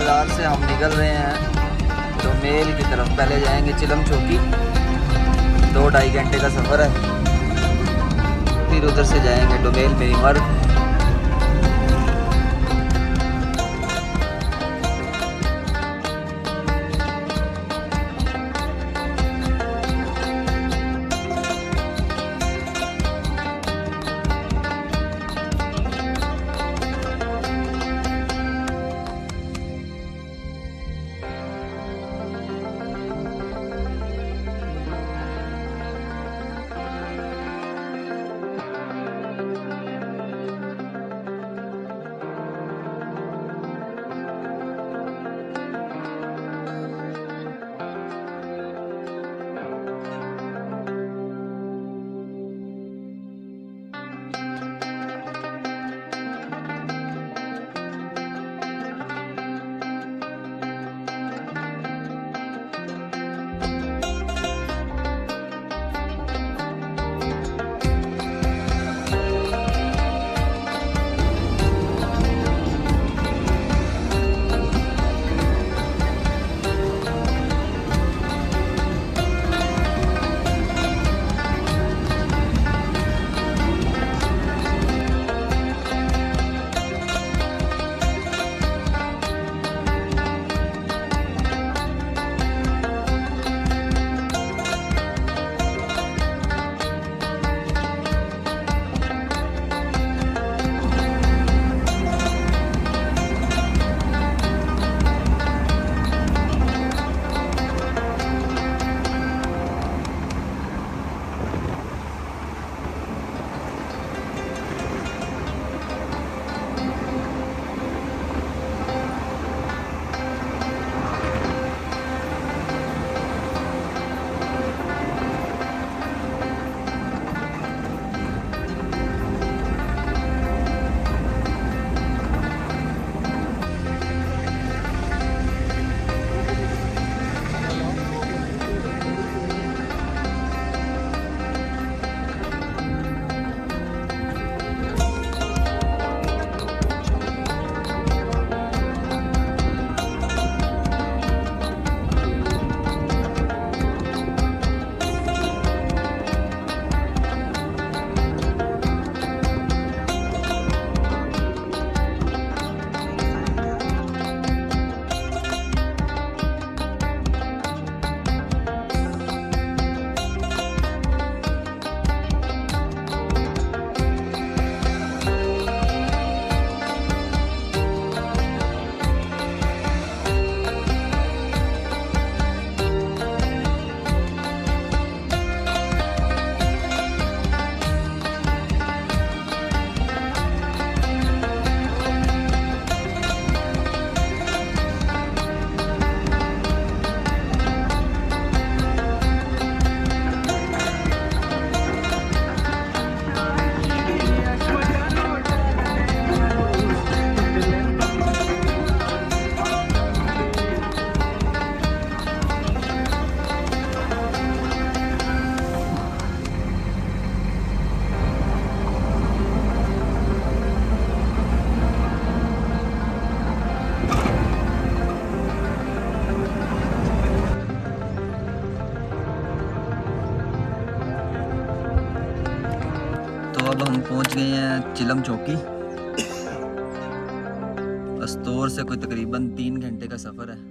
बाज़ार से हम निकल रहे हैं डोमेल की तरफ। पहले जाएंगे चिलम चौकी, 2-2.5 घंटे का सफ़र है। फिर उधर से जाएंगे डोमेल मेरी मर्ग। तो अब हम पहुंच गए हैं चिलम चौकी। अस्तोर से कोई तकरीबन 3 घंटे का सफ़र है।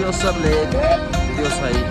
श्योसर लेक व्योसाई।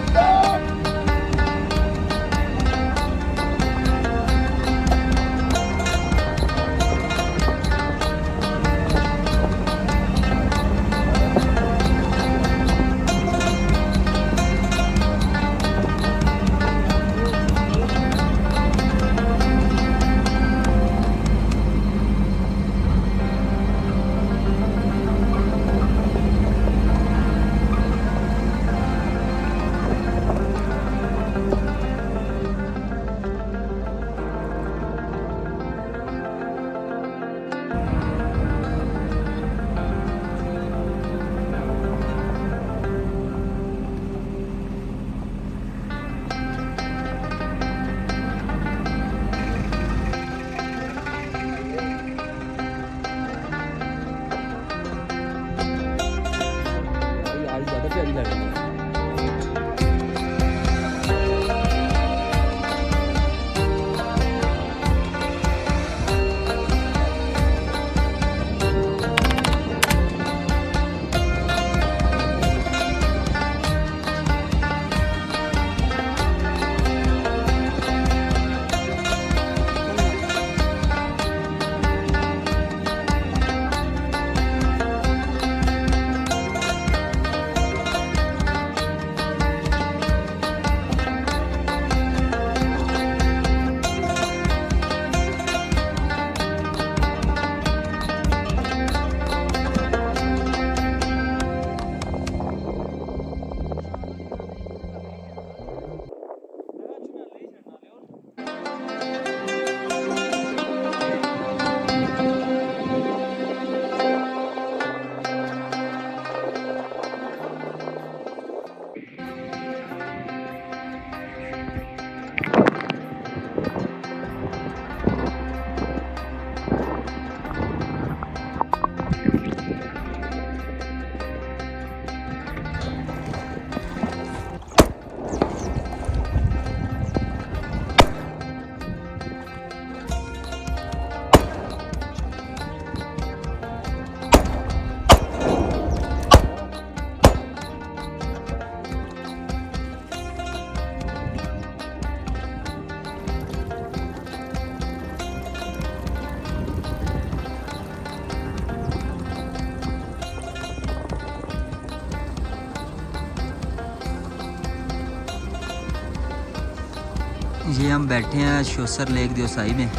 ये हम बैठे हैं श्योसर लेक व्योसाई में।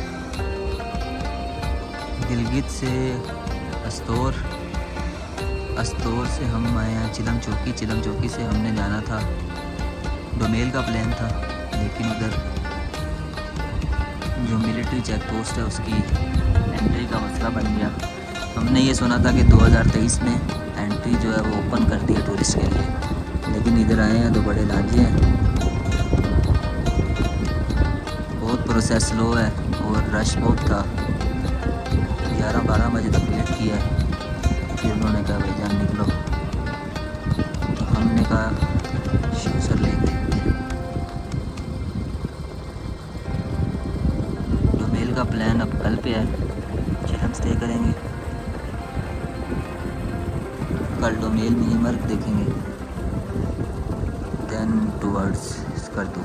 गिलगित से अस्तौर से हम आए हैं चिलम चौकी से हमने जाना था, डोमेल का प्लान था, लेकिन उधर जो मिलिट्री चेक पोस्ट है उसकी एंट्री का मसला बन गया। हमने ये सुना था कि 2023 में एंट्री जो है वो ओपन कर दी है टूरिस्ट के लिए, लेकिन इधर आए हैं तो बड़े लांझे हैं, बहुत प्रोसेस स्लो है और रश बहुत था। 11-12 बजे तक वेट किया, फिर उन्होंने कहा भाई जान निकलो, तो हमने कहा श्योसर लेक देखते हैं। डोमेल का प्लान अब कल पे है, चिलम स्टे करेंगे, कल डोमेल मिनी मर्ग देखेंगे, देन टूवर्ड्स स्कर्दू।